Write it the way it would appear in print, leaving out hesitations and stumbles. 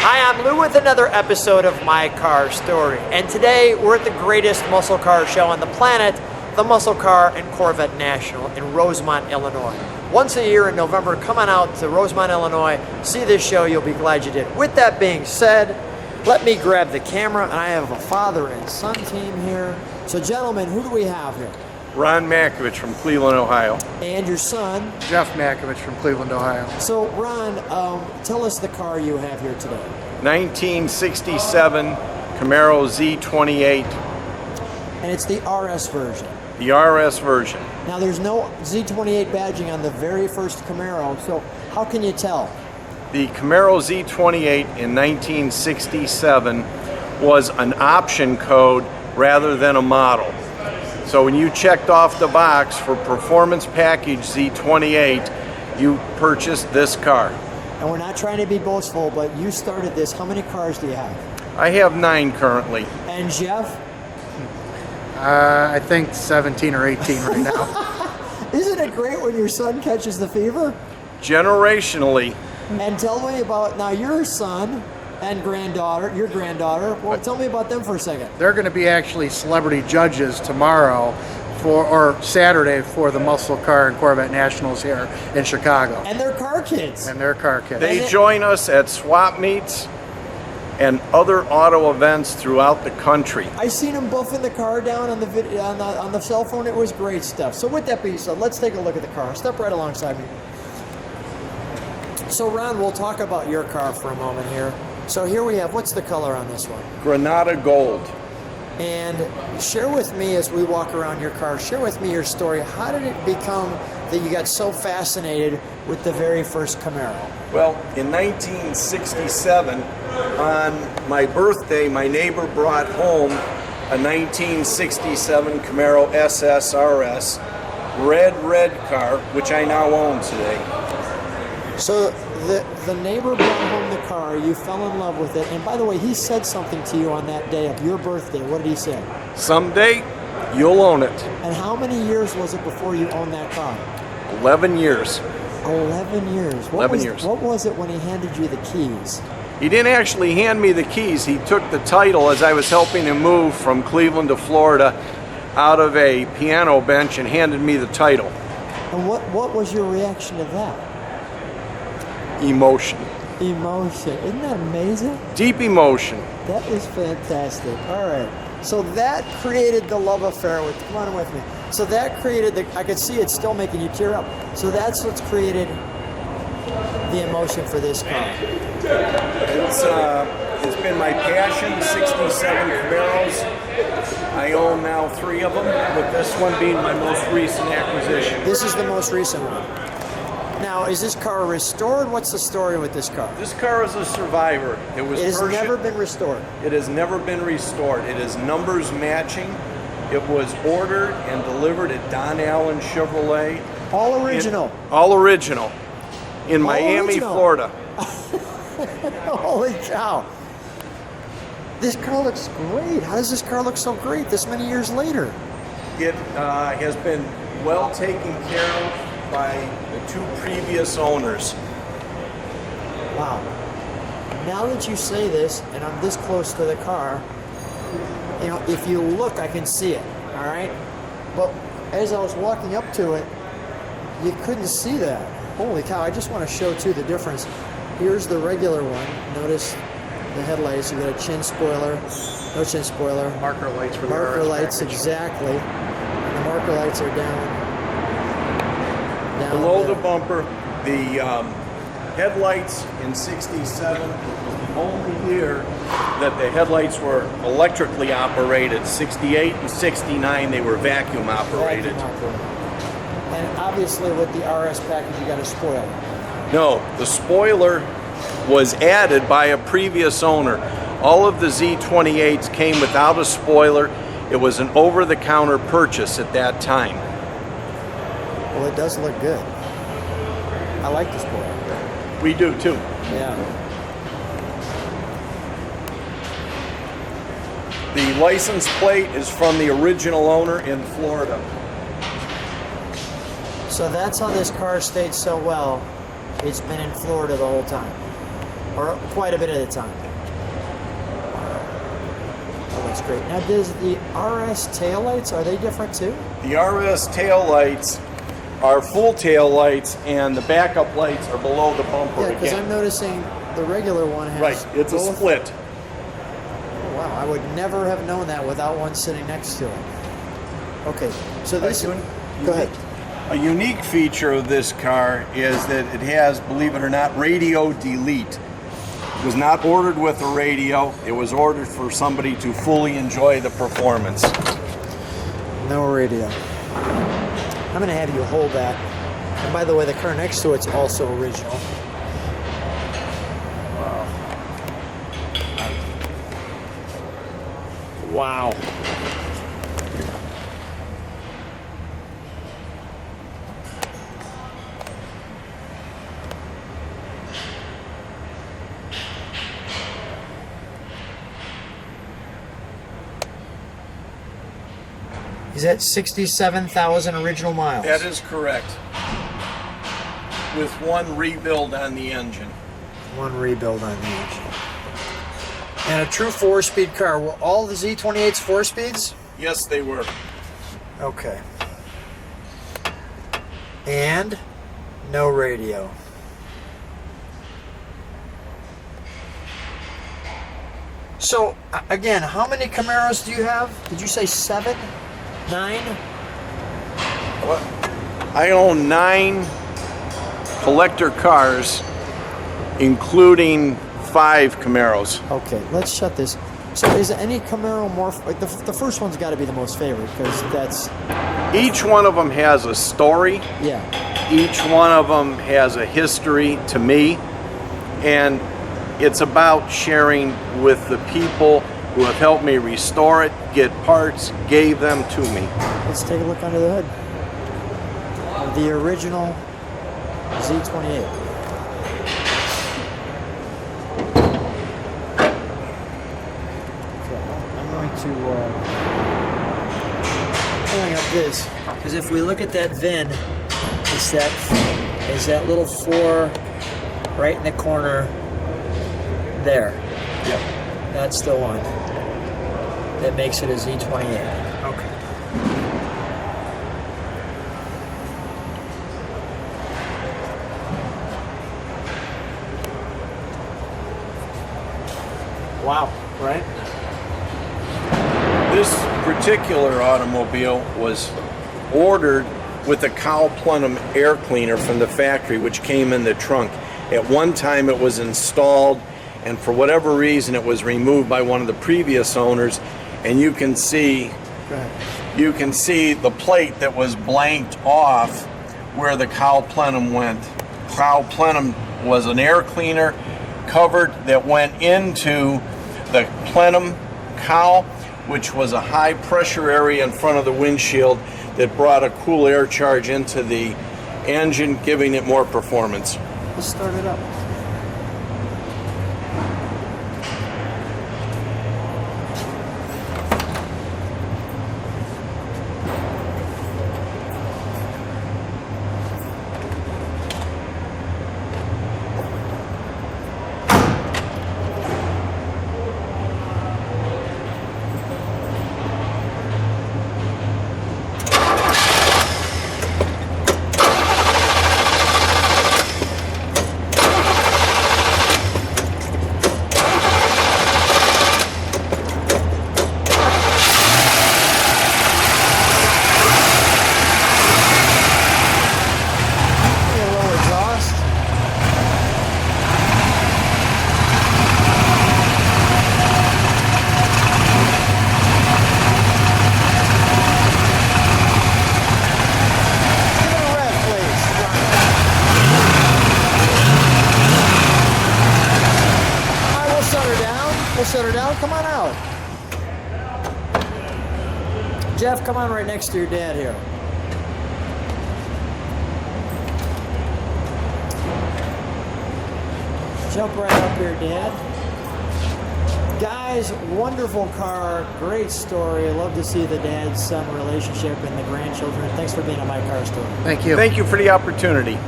Hi, I'm Lou with another episode of My Car Story, and today we're at the greatest muscle car show on the planet, the Muscle Car and Corvette National in Rosemont, Illinois. Once a year in November, come on out to Rosemont, Illinois, see this show, you'll be glad you did. With that being said, let me grab the camera, and I have a father and son team here. So gentlemen, who do we have here? Ron Makovich from Cleveland, Ohio. And your son? Jeff Makovich from Cleveland, Ohio. So Ron, tell us the car you have here today. 1967 Camaro Z28. And it's the RS version. The RS version. Now there's no Z28 badging on the very first Camaro, so how can you tell? The Camaro Z28 in 1967 was an option code rather than a model. So when you checked off the box for Performance Package Z28, you purchased this car. And we're not trying to be boastful, but you started this. How many cars do you have? I have 9 currently. And Jeff? I think 17 or 18 right now. Isn't it great when your son catches the fever? Generationally. And tell me about, now your son and your granddaughter, well, tell me about them for a second. They're going to be actually celebrity judges tomorrow or Saturday for the Muscle Car and Corvette Nationals here in Chicago. And they're car kids. And they're car kids. They join us at swap meets and other auto events throughout the country. I seen them buffing the car down on the video, on the cell phone. It was great stuff. So with that being said, let's take a look at the car. Step right alongside me. So Ron, we'll talk about your car for a moment here. So here we have, what's the color on this one? Granada Gold. And share with me as we walk around your car, share with me your story. How did it become that you got so fascinated with the very first Camaro? Well, in 1967, on my birthday, my neighbor brought home a 1967 Camaro SS RS, red car, which I now own today. So the neighbor brought home the car, you fell in love with it, and by the way, he said something to you on that day of your birthday. What did he say? Someday, you'll own it. And how many years was it before you owned that car? 11 years. 11 years. 11 years. What was it when he handed you the keys? He didn't actually hand me the keys. He took the title as I was helping him move from Cleveland to Florida out of a piano bench and handed me the title. And what was your reaction to that? Emotion. Emotion. Isn't that amazing? Deep emotion. That is fantastic. All right. So that created the love affair with, come on with me. So that created I could see it still making you tear up. So that's what's created the emotion for this car. It's been my passion, 67 Camaros. I own now 3 of them, with this one being my most recent acquisition. This is the most recent one. Now, is this car restored? What's the story with this car? This car is a survivor. It has never been restored. It has never been restored. It is numbers matching. It was ordered and delivered at Don Allen Chevrolet. All original. All original. In Miami, Florida. Holy cow. This car looks great. How does this car look so great this many years later? It has been well taken care of by the 2 previous owners. Wow. Now that you say this, and I'm this close to the car, you know, if you look, I can see it, all right? But as I was walking up to it, you couldn't see that. Holy cow, I just want to show, too, the difference. Here's the regular one. Notice the headlights. You got a chin spoiler, no chin spoiler. Marker lights for the Marker RS lights, package. exactly. And the marker lights are down. Below the bumper, the headlights in 67 was the only year that the headlights were electrically operated. 68 and 69, they were vacuum operated. And obviously with the RS package, you got a spoiler. No, the spoiler was added by a previous owner. All of the Z28s came without a spoiler. It was an over-the-counter purchase at that time. Well, it does look good. I like the spoiler. We do too. Yeah. The license plate is from the original owner in Florida. So that's how this car stayed so well. It's been in Florida the whole time. or quite a bit at a time. Oh, that's great. Now, does the RS taillights, are they different too? The RS taillights are full taillights, and the backup lights are below the bumper Yeah, because again. I'm noticing the regular one has Right, it's a both. split. Wow, I would never have known that without one sitting next to it. Okay, so this. Go ahead. A unique feature of this car is that it has, believe it or not, radio delete. It was not ordered with a radio. It was ordered for somebody to fully enjoy the performance. No radio. I'm going to have you hold that. And by the way, the car next to it's also original. Wow. Is that 67,000 original miles? That is correct. With one rebuild on the engine. One rebuild on the engine. And a true 4-speed car. Were all the Z28s 4-speeds? Yes, they were. Okay. And no radio. So, again, how many Camaros do you have? Did you say 7? 9? What? I own 9 collector cars, including 5 Camaros. Okay, let's shut this. So is any Camaro more, like the first one's got to be the most favorite because that's... Each one of them has a story. Yeah. Each one of them has a history to me. And it's about sharing with the people who have helped me restore it, get parts, gave them to me. Let's take a look under the hood of the original Z28. I'm going to pulling up this because if we look at that VIN, it's that little 4 right in the corner there. Yep. That's the one that makes it a Z28. Okay. Wow, right? This particular automobile was ordered with a cowl plenum air cleaner from the factory, which came in the trunk. At one time it was installed, and for whatever reason it was removed by one of the previous owners, and you can see the plate that was blanked off where the cowl plenum went. Cowl plenum was an air cleaner covered that went into the plenum cowl, which was a high pressure area in front of the windshield that brought a cool air charge into the engine, giving it more performance. Let's start it up. Set her down. Come on out. Jeff, come on right next to your dad here. Jump right up here, Dad. Guys, wonderful car, great story. I love to see the dad-son relationship and the grandchildren. Thanks for being on my car story. Thank you. Thank you for the opportunity.